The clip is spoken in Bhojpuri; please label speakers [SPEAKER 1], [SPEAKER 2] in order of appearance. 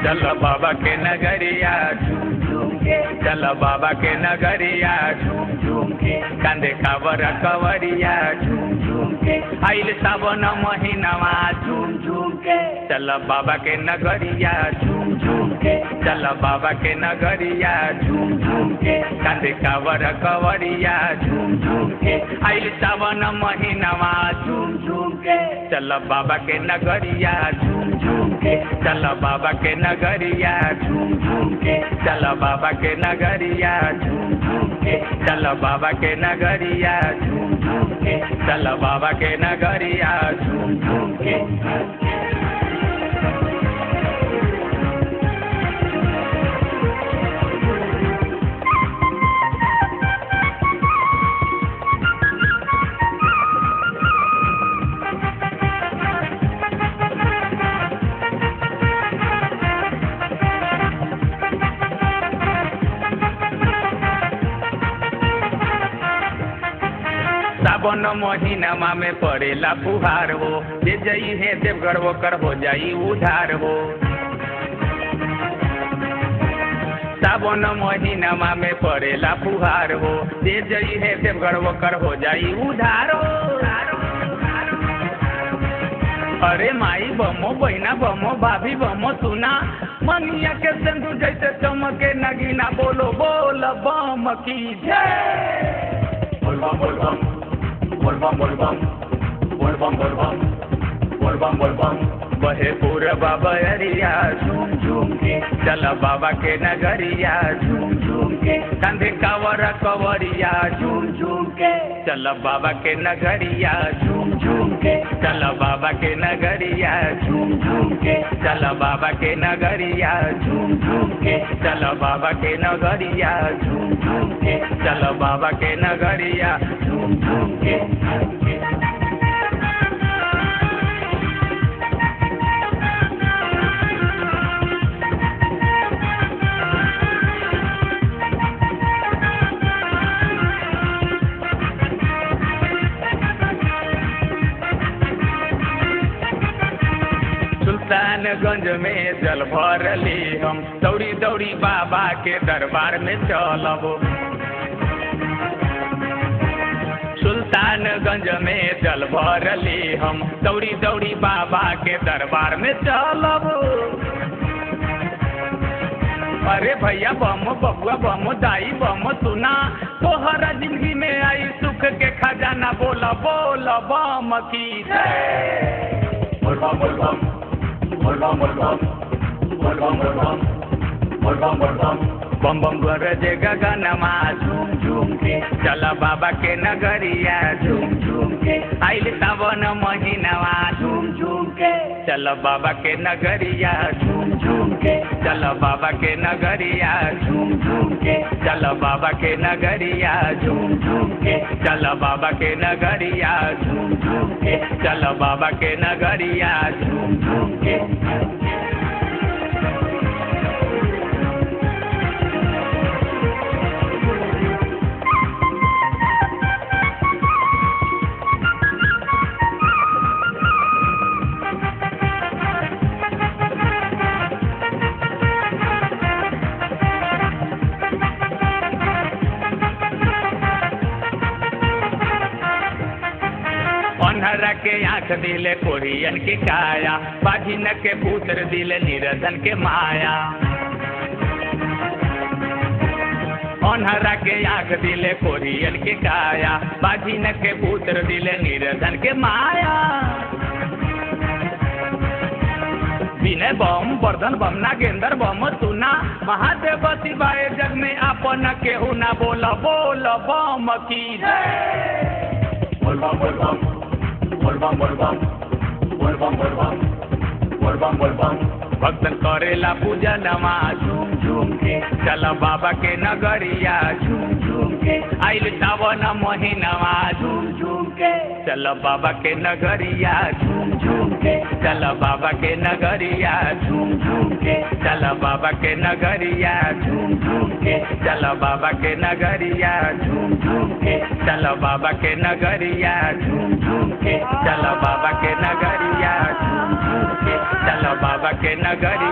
[SPEAKER 1] चलो बाबा के नगरिया झूम झूम के, चलो बाबा के नगरिया झूम झूम के, कांधे कावर कवरिया झूम झूम के, आइल सावन महीनावा झूम झूम के, चलो बाबा के नगरिया झूम झूम के, चलो बाबा के नगरिया झूम झूम के, कांधे कावर कवरिया झूम झूम के, आइल सावन महीनावा झूम झूम के, चलो बाबा के नगरिया झूम झूम के, चलो बाबा के नगरिया झूम झूम के, चलो बाबा के नगरिया झूम झूम के, चलो बाबा के नगरिया झूम झूम के, चलो बाबा के नगरिया झूम झूम के। सावन महीना में पड़ेला फुहार हो, जे जई है देवघर वो कर हो जाई उधार हो। सावन महीना में पड़ेला फुहार हो, जे जई है देवघर वो कर हो जाई उधार हो। अरे माई बमो बहना बमो भाभी बमो सुना, मनिया के सिंधु जैसे चमके नगीना, बोलो बोल बम की जय। बोल बम बोल बम बोल बम बोल बम बोल बम बोल बम बोल बम बोल बम, बहे पूरबा बहरिया झूम झूम के, चला बाबा के नगरिया झूम झूम के, कंधे कावर कवरिया झूम झूम के, चला बाबा के नगरिया झूम झूम के, चला बाबा के नगरिया झूम झूम के, चला बाबा के नगरिया झूम झूम के, चला बाबा के नगरिया झूम झूम के, चला बाबा के नगरिया झूम झूम के। सुल्तानगंज में जल भरली हम, दौड़ी दौड़ी बाबा के दरबार में चलब। सुल्तानगंज में जल भरली हम, दौड़ी दौड़ी बाबा के दरबार में चलब। अरे भैया बम बबुआ बम दाई बम सुना, तोहरा जिंदगी में आई सुख के खजाना, बोला बोला बम की जय। बोल बम बोल बम बोल बम बोल बम बोल बम बोल बम बोल बम बोल बम, बम बम गरजे गगनमा झूम झूम के, चला बाबा के नगरिया झूम झूम के, आइल सावन महीनावा झूम झूम के, चला बाबा के नगरिया झूम झूम के, चला बाबा के नगरिया झूम झूम के, चला बाबा के नगरिया झूम झूम के, चला बाबा के नगरिया झूम झूम के, चला बाबा के नगरिया झूम झूम के। अन्हरा के आँख दिले कोरियन के काया, बाझिन के पुत्र दिले निरधन के माया। अन्हरा के आँख दिले कोरियन के काया, बाझिन के पुत्र दिले निरधन के माया। विनय बम वर्धन बम नागेंद्र बम सुना, महादेव शिवाय जग में आपन केहू ना, बोला बोला बम की जय। बोल बम बोल बम बोल बम बोल बम बोल बम बोल बम बोल बम बोल बम, भक्तन करेला पूजा नमा झूम झूम के, चला बाबा के नगरिया झूम झूम के, आइल सावन महीनावा झूम झूम के, चला बाबा के नगरिया झूम झूम के, चला बाबा के नगरिया झूम झूम के, चला बाबा के नगरिया झूम झूम के, चला बाबा के नगरिया झूम झूम के, चला बाबा के नगरिया झूम झूम के, चला बाबा के नगरिया झूम झूम के, चला बाबा के नगरिया